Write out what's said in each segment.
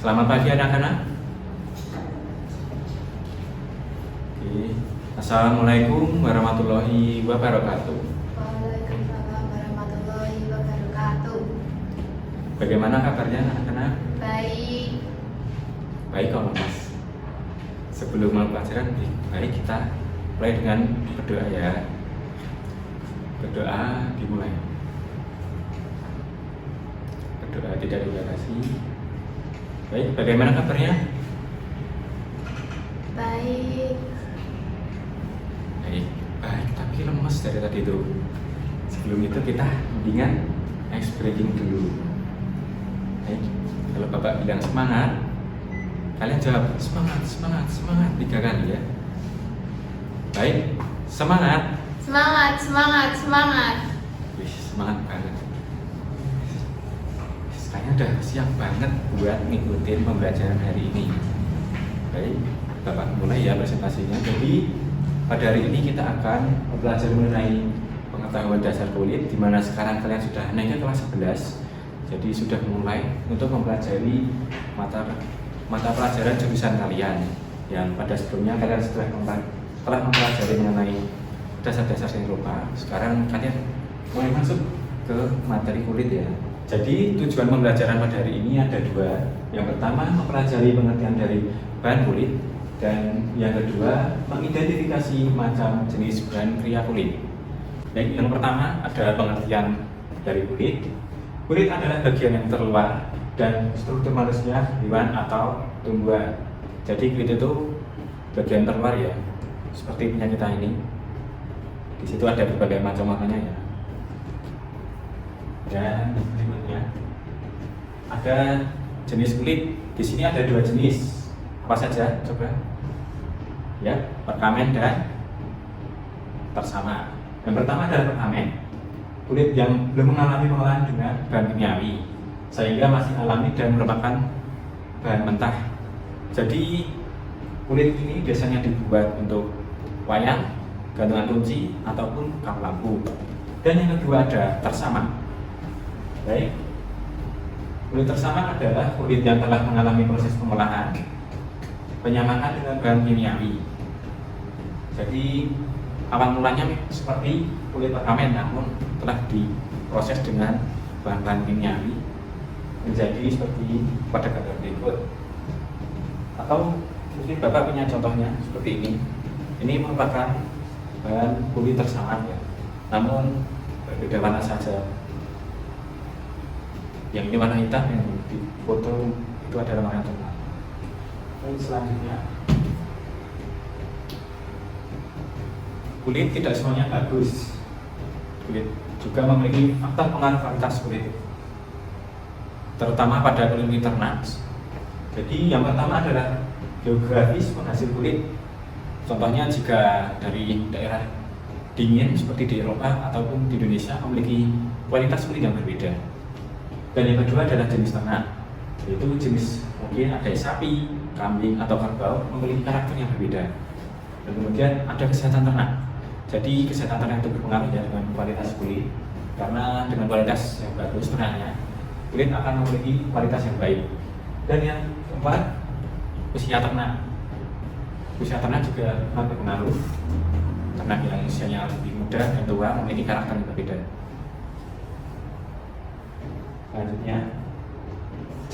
Selamat pagi anak-anak. Oke. Assalamualaikum warahmatullahi wabarakatuh. Waalaikumsalam warahmatullahi wabarakatuh. Bagaimana kabarnya anak-anak? Baik. Baik kalau Mas. Sebelum mulai pelajaran, mari kita mulai dengan berdoa ya. Berdoa dimulai. Berdoa tidak dibatasi. Baik, bagaimana kabarnya? Baik. Baik, baik, tapi lemes dari tadi itu. Sebelum itu kita mendingan ice breaking dulu. Baik, kalau Bapak bilang semangat, kalian jawab semangat, semangat, semangat 3 kali ya. Baik, semangat. Semangat, semangat, semangat. Wih, semangat banget. Kayaknya udah siap banget buat ngikutin pembelajaran hari ini. Baik, Bapak mulai ya presentasinya. Jadi pada hari ini kita akan belajar mengenai pengetahuan dasar kulit, di mana sekarang kalian sudah naik ke kelas 11. Jadi sudah mulai untuk mempelajari mata pelajaran jurusan kalian. Yang pada sebelumnya kalian telah mempelajari mengenai dasar-dasar seni rupa. Sekarang kalian mulai masuk ke materi kulit ya. Jadi tujuan pembelajaran pada hari ini ada 2. Yang pertama mempelajari pengertian dari bahan kulit, dan yang kedua mengidentifikasi macam jenis bahan kriya kulit. Yang pertama ada pengertian dari kulit. Kulit adalah bagian yang terluar dan struktur manusia, hewan atau tumbuhan. Jadi kulit itu bagian terluar ya, seperti punya kita ini. Di situ ada berbagai macam warnanya ya. Dan berikutnya ada jenis kulit. Di sini ada 2 jenis. Apa saja? Coba. Ya, perkamen dan tersama. Yang pertama adalah perkamen. Kulit yang belum mengalami pengolahan dengan bahan kimiawi, sehingga masih alami dan merupakan bahan mentah. Jadi kulit ini biasanya dibuat untuk wayang, gantungan kunci, ataupun kap lampu. Dan yang kedua ada tersama. Baik, kulit tersama adalah kulit yang telah mengalami proses pengolahan, penyamakan dengan bahan kimiawi. Jadi awal mulanya seperti kulit perkamen, namun telah diproses dengan bahan-bahan kimiawi menjadi seperti pada gambar berikut. Atau mungkin Bapak punya contohnya seperti ini. Ini merupakan bahan kulit tersama ya, namun berbeda warna saja. Yang ini warna hitam, yang di foto itu adalah warna terang. Dan selanjutnya, kulit tidak semuanya bagus. Kulit juga memiliki faktor pengaruh kualitas kulit, terutama pada kulit ternak. Jadi yang pertama adalah geografis penghasil kulit. Contohnya jika dari daerah dingin seperti di Eropa ataupun di Indonesia memiliki kualitas kulit yang berbeda. Dan yang kedua adalah jenis ternak, yaitu jenis mungkin ada sapi, kambing, atau kerbau memiliki karakter yang berbeda. Dan kemudian ada kesehatan ternak. Jadi kesehatan ternak itu berpengaruh ya dengan kualitas kulit, karena dengan kualitas yang bagus ternaknya, kulit akan memiliki kualitas yang baik. Dan yang keempat, usia ternak. Usia ternak juga sangat berpengaruh. Ternak yang usianya lebih muda dan tua memiliki karakter yang berbeda. Selanjutnya,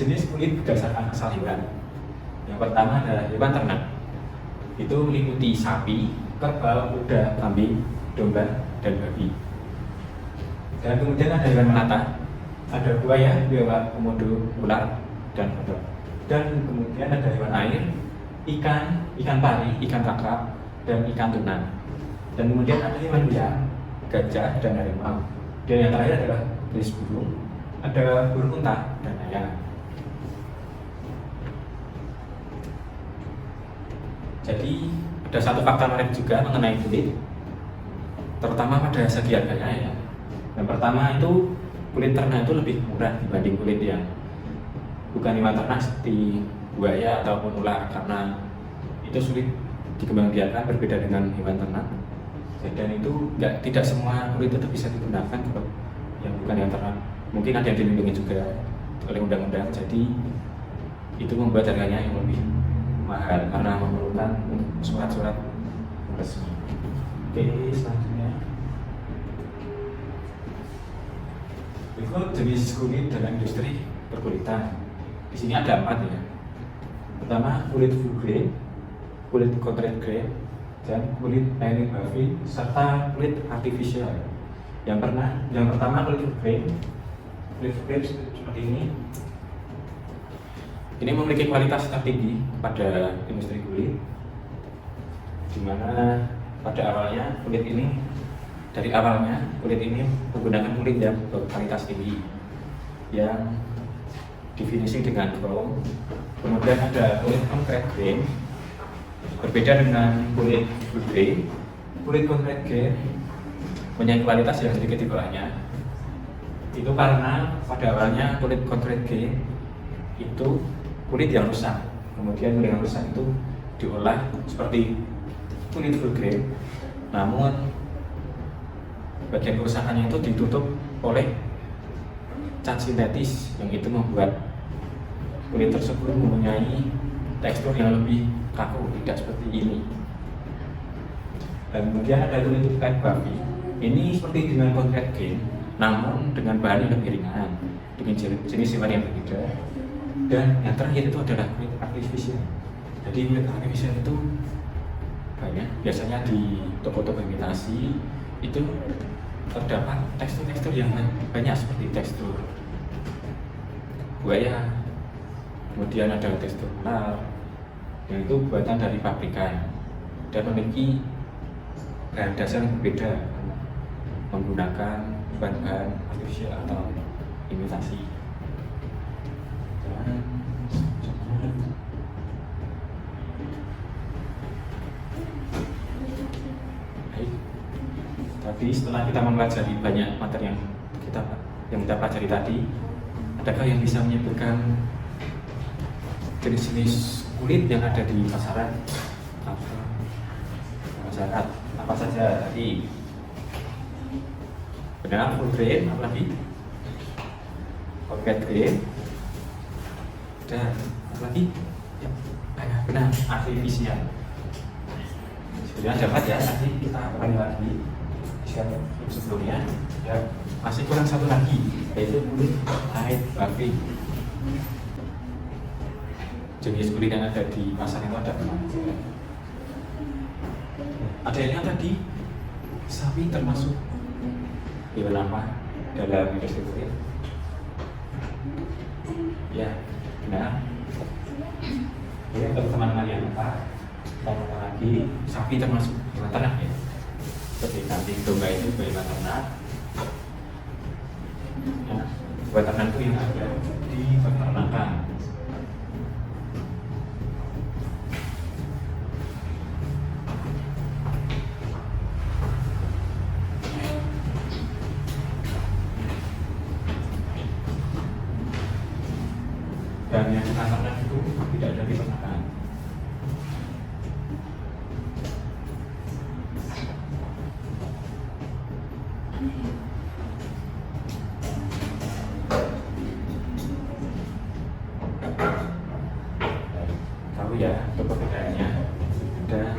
jenis kulit berdasarkan asal hewan. Yang pertama adalah hewan ternak. Itu meliputi sapi, kerbau, kuda, kambing, domba, dan babi. Dan kemudian ada hewan melata. Ada buaya, biawak, komodo, ular, dan kodok. Dan kemudian ada hewan air, ikan pari, ikan kakap, dan ikan tuna. Dan kemudian ada hewan liar, gajah, dan harimau. Dan yang terakhir adalah jenis burung. Ada burung unta dan ayam. Jadi ada satu fakta menarik juga mengenai kulit, terutama pada segi harganya ya. Yang pertama itu kulit ternak itu lebih murah dibanding kulit yang bukan hewan ternak seperti buaya ataupun ular, karena itu sulit dikembangbiakkan, berbeda dengan hewan ternak. Dan itu tidak semua kulit itu bisa digunakan kalau yang bukan yang ternak. Mungkin ada yang dilindungi juga oleh undang-undang. Jadi itu membuat harganya yang lebih mahal karena memerlukan surat-surat resmi. Oke, selanjutnya berikut jenis kulit dalam industri perkulitan. Di sini ada 4 ya. Pertama, kulit full grain, kulit concrete grain, dan kulit lining buffy, serta kulit artificial. Yang pertama kulit full grain. Kulit full grain seperti ini. Ini memiliki kualitas tertinggi pada industri kulit, di mana pada awalnya kulit ini menggunakan kulit yang berkualitas tinggi yang difinishing dengan chrome. Kemudian ada kulit concrete grain, berbeda dengan kulit full grain. Kulit concrete grain punya kualitas yang sedikit di bawahnya. Itu karena pada awalnya kulit concrete grain itu kulit yang rusak, kemudian kulit yang rusak itu diolah seperti kulit full grain, namun bagian kerusakannya itu ditutup oleh cat sintetis yang itu membuat kulit tersebut mempunyai tekstur yang lebih kaku, tidak seperti ini. Dan kemudian ada kulit lining buffy. Ini seperti dengan concrete grain, namun dengan bahan yang lebih ringan, dengan jenis sifat yang berbeda. Dan yang terakhir itu adalah kulit artificial. Jadi kulit artificial itu banyak, biasanya di toko-toko imitasi itu terdapat tekstur-tekstur yang banyak seperti tekstur buaya, kemudian ada tekstur ular, yang itu buatan dari pabrikan dan memiliki bahan dasar yang berbeda, menggunakan bahan-bahan artificial atau imitasi. Baik. Tapi setelah kita mempelajari banyak materi yang kita pelajari tadi, adakah yang bisa menyebutkan jenis-jenis kulit yang ada di pasaran? Masyarakat apa saja tadi? Benar, full grain, apa lagi? Concrete grain, dan apa lagi? Ya, benar, artificial. Sudah dapat ya, nanti kita ulangi lagi sebelumnya. Ya, masih kurang satu lagi, yaitu kulit lining buffy. Jenis kulit yang ada di pasar itu ada apa? Ada yang tadi sapi termasuk hewan apa dalam industri kulit? Ya, benar. Ya, untuk teman-teman yang apa? Tambahkan lagi, sapi termasuk hewan ternak ya. Seperti kambing, domba itu sebagai hewan ternak. Ya, hewan ternak itu yang ada di peternakan. Dan yang ternak itu tidak ada di peternakan. Tahu ya untuk perbedaannya. Dan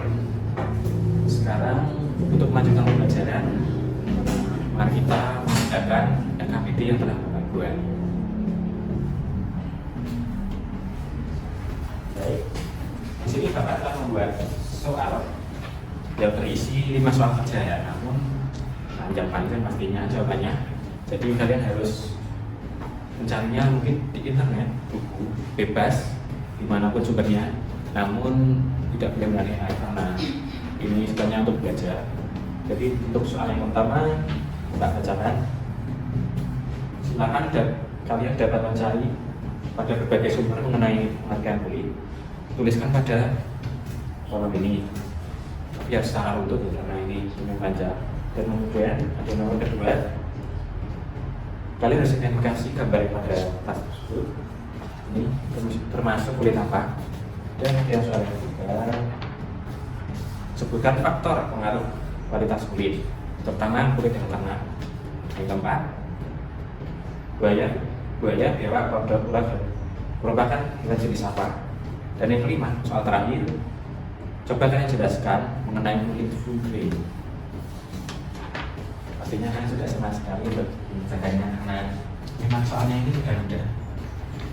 sekarang untuk melanjutkan pembelajaran, mari kita mengerjakan aktiviti yang telah Bapak buat. Baik, di sini Bapak telah membuat soal yang berisi 5 soal kerja ya, namun panjang-panjang pastinya jawabannya. Jadi kalian harus mencarinya mungkin di internet, buku bebas dimanapun sumbernya, namun tidak boleh menilai karena ini sebenarnya untuk belajar. Jadi untuk soal yang pertama kita bacakan. Silakan kalian dapat mencari pada berbagai sumber mengenai pengertian kulit. Tuliskan pada kolom ini. Biar secara utuh ya, karena ini lumayan panjang. Dan kemudian ada nomor kedua, kalian harus identifikasi gambar pada tas tersebut. Ini termasuk kulit apa? Dan yang soal ketiga, sebutkan faktor pengaruh kualitas kulit, terutama kulit yang ternak. Yang keempat, buaya, berak, ular, merupakan hewan jenis apa? Dan yang kelima, soal terakhir, coba kalian jelaskan mengenai kulit vulve. Pastinya kalian sudah senang sekali untuk mengerjakannya karena memang soalnya ini tidak mudah,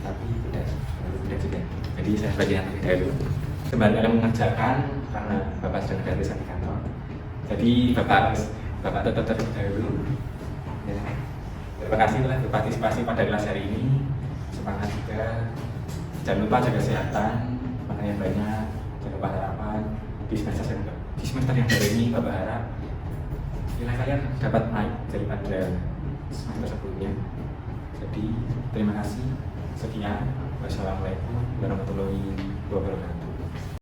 tapi tidak juga. Jadi saya bagian terlebih dahulu. Sebelum kalian mengerjakan, karena Bapak sedang ada tulisan di kantor, jadi Bapak tetap terlebih dahulu. Ya. Terima kasih telah berpartisipasi pada kelas hari ini. Semangat juga. Jangan lupa jaga kesehatan, makan yang banyak, jangan lupa sarapan. Di semester yang baru ini Bapak harap nilai kalian dapat naik daripada semester sebelumnya. Jadi terima kasih. Sekian. Wassalamualaikum warahmatullahi wabarakatuh.